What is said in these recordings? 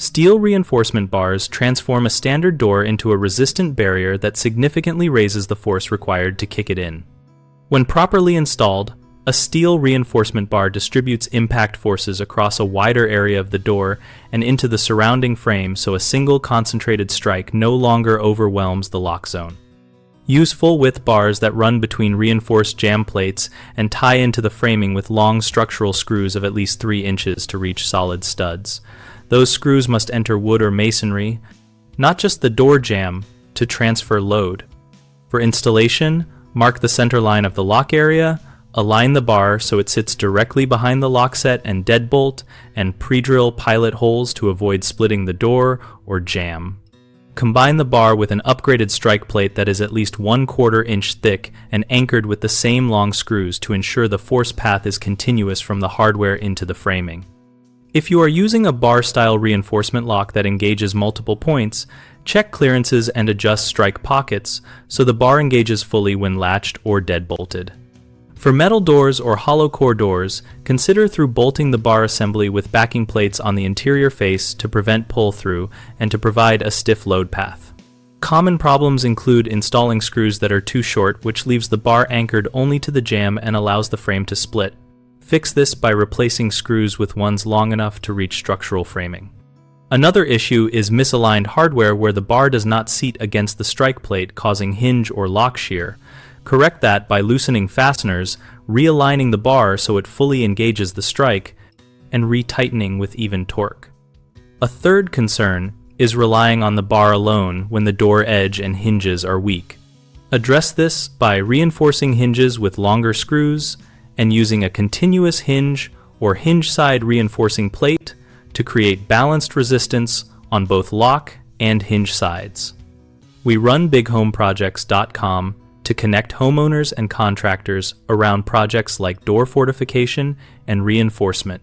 Steel reinforcement bars transform a standard door into a resistant barrier that significantly raises the force required to kick it in. When properly installed, a steel reinforcement bar distributes impact forces across a wider area of the door and into the surrounding frame, so a single concentrated strike no longer overwhelms the lock zone. Use full-width bars that run between reinforced jam plates and tie into the framing with long structural screws of at least 3 inches to reach solid studs. Those screws must enter wood or masonry, not just the door jamb, to transfer load. For installation, mark the center line of the lock area, align the bar so it sits directly behind the lock set and deadbolt, and pre-drill pilot holes to avoid splitting the door or jamb. Combine the bar with an upgraded strike plate that is at least 1/4 inch thick and anchored with the same long screws to ensure the force path is continuous from the hardware into the framing. If you are using a bar-style reinforcement lock that engages multiple points, check clearances and adjust strike pockets so the bar engages fully when latched or deadbolted. For metal doors or hollow core doors, consider through bolting the bar assembly with backing plates on the interior face to prevent pull-through and to provide a stiff load path. Common problems include installing screws that are too short, which leaves the bar anchored only to the jamb and allows the frame to split. Fix this by replacing screws with ones long enough to reach structural framing. Another issue is misaligned hardware where the bar does not seat against the strike plate, causing hinge or lock shear. Correct that by loosening fasteners, realigning the bar so it fully engages the strike, and retightening with even torque. A third concern is relying on the bar alone when the door edge and hinges are weak. Address this by reinforcing hinges with longer screws and using a continuous hinge or hinge-side reinforcing plate to create balanced resistance on both lock and hinge sides. We run bighomeprojects.com to connect homeowners and contractors around projects like door fortification and reinforcement.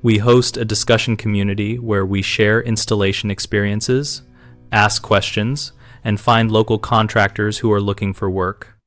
We host a discussion community where we share installation experiences, ask questions, and find local contractors who are looking for work.